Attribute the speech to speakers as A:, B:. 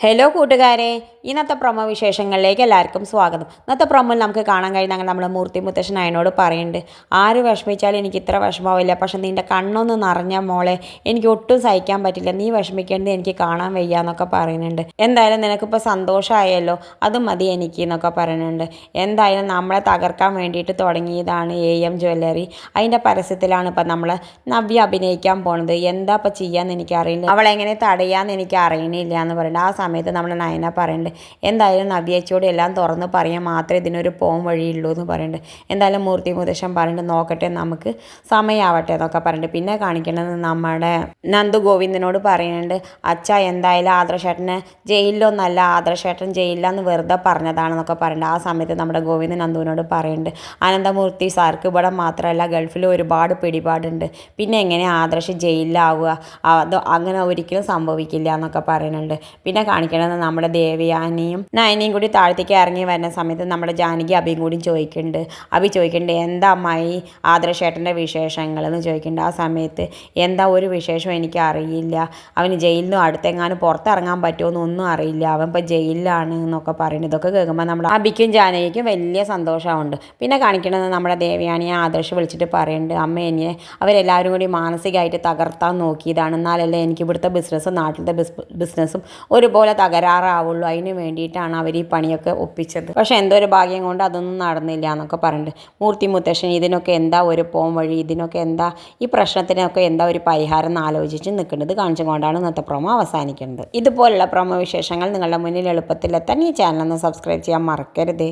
A: Hello കൂട്ടുകാരെ, ഇന്നത്തെ promo വിശേഷങ്ങളിലേക്ക് എല്ലാവർക്കും സ്വാഗതം. ഇന്നത്തെ പ്രൊമോയിൽ നമുക്ക് കാണാൻ കഴിയുന്ന നമ്മൾ മൂർത്തി മുത്തശ്ശൻ അതിനോട് പറയുന്നുണ്ട്, ആര് വിഷമിച്ചാലും എനിക്ക് ഇത്ര വിഷമാവില്ല, പക്ഷെ നിൻ്റെ കണ്ണൊന്ന് നിറഞ്ഞ മോളെ എനിക്ക് ഒട്ടും സഹിക്കാൻ പറ്റില്ല, നീ വിഷമിക്കേണ്ടത് എനിക്ക് കാണാൻ വയ്യ എന്നൊക്കെ പറയുന്നുണ്ട്. എന്തായാലും നിനക്കിപ്പോൾ സന്തോഷമായല്ലോ, അത് മതി എനിക്ക് എന്നൊക്കെ പറയുന്നുണ്ട്. എന്തായാലും നമ്മളെ തകർക്കാൻ വേണ്ടിയിട്ട് തുടങ്ങിയതാണ് AM ജ്വല്ലറി. അതിൻ്റെ പരസ്യത്തിലാണ് ഇപ്പം നമ്മൾ നവ്യ അഭിനയിക്കാൻ പോണത്. എന്താ ഇപ്പം ചെയ്യാന്ന് എനിക്കറിയില്ല, അവളെങ്ങനെ തടയാന്ന് എനിക്ക് അറിയണില്ല എന്ന് പറയുന്നത്. ആ സമയത്ത് നമ്മൾ നയന പറയുന്നുണ്ട്, എന്തായാലും നവ്യേച്ചിയോട് എല്ലാം തുറന്ന് പറയാൻ മാത്രമേ ഇതിനൊരു പോം വഴിയുള്ളൂ എന്ന് പറയുന്നുണ്ട്. എന്തായാലും മൂർത്തി മുത്തശ്ശൻ പറയുന്നുണ്ട്, നോക്കട്ടെ നമുക്ക് സമയമാവട്ടെ എന്നൊക്കെ പറയുന്നുണ്ട്. പിന്നെ കാണിക്കുന്നത് നമ്മുടെ നന്ദു ഗോവിന്ദനോട് പറയുന്നുണ്ട്, അച്ഛ എന്തായാലും ആദർശേട്ടന് ജയിലിലൊന്നല്ല, ആദർശേട്ടൻ ജയിലിലാന്ന് വെറുതെ പറഞ്ഞതാണെന്നൊക്കെ പറയുന്നുണ്ട്. ആ സമയത്ത് നമ്മുടെ ഗോവിന്ദൻ നന്ദുവിനോട് പറയുന്നുണ്ട്, അനന്തമൂർത്തി സാർക്ക് ഇവിടെ മാത്രമല്ല ഗൾഫിൽ ഒരുപാട് പിടിപാടുണ്ട്, പിന്നെ എങ്ങനെ ആദർശ് ജയിലിലാവുക, അത് അങ്ങനെ ഒരിക്കലും സംഭവിക്കില്ല എന്നൊക്കെ പറയുന്നുണ്ട്. പിന്നെ കാണിക്കണത് നമ്മുടെ ദേവയാനിയും നയനയും കൂടി താഴത്തേക്ക് ഇറങ്ങി വരുന്ന സമയത്ത് നമ്മുടെ ജാനകി അഭിയും കൂടി ചോദിക്കുന്നുണ്ട്. അഭി ചോദിക്കുന്നുണ്ട്, എന്താ അമ്മായി ആദർശേട്ടൻ്റെ വിശേഷങ്ങൾ എന്ന് ചോദിക്കുന്നുണ്ട്. ആ സമയത്ത് എന്താ ഒരു വിശേഷം എനിക്ക് അറിയില്ല, അവന് ജയിലിൽ നിന്ന് അടുത്തെങ്ങാനും പുറത്തിറങ്ങാൻ പറ്റുമോ ഒന്നും അറിയില്ല, അവൻ ഇപ്പോൾ ജയിലിലാണ് എന്നൊക്കെ പറയുന്നത്. ഇതൊക്കെ കേൾക്കുമ്പോൾ നമ്മുടെ അഭിക്കും ജാനകിക്കും വലിയ സന്തോഷമുണ്ട്. പിന്നെ കാണിക്കുന്നത് നമ്മുടെ ദേവയാനിയെ ആദർശ് വിളിച്ചിട്ട് പറയുന്നുണ്ട്, അമ്മ എന്നെ അവരെല്ലാവരും കൂടി മാനസികമായിട്ട് തകർത്താൻ നോക്കിയതാണ്, എന്നാലല്ലേ എനിക്ക് ഇവിടുത്തെ ബിസിനസ്സും നാട്ടിലത്തെ ബിസിനസ്സും ഒരുപോലെ തകരാറാവുള്ളൂ, അതിന് വേണ്ടിയിട്ടാണ് അവർ ഈ പണിയൊക്കെ ഒപ്പിച്ചത്. പക്ഷേ എന്തോ ഒരു ഭാഗ്യം കൊണ്ട് അതൊന്നും നടന്നില്ല എന്നൊക്കെ പറയുന്നുണ്ട്. മൂർത്തി മുത്തശ്ശൻ ഇതിനൊക്കെ എന്താ ഒരു പോം വഴി, ഇതിനൊക്കെ എന്താ ഈ പ്രശ്നത്തിനൊക്കെ എന്താ ഒരു പരിഹാരം എന്ന് ആലോചിച്ച് നിൽക്കുന്നത് കാണിച്ചുകൊണ്ടാണ് ഇന്നത്തെ പ്രൊമോ അവസാനിക്കുന്നത്. ഇതുപോലുള്ള പ്രൊമോ വിശേഷങ്ങൾ നിങ്ങളുടെ മുന്നിൽ എളുപ്പത്തിലെത്താൻ ഈ ചാനൽ ഒന്ന് സബ്സ്ക്രൈബ് ചെയ്യാൻ മറക്കരുതേ.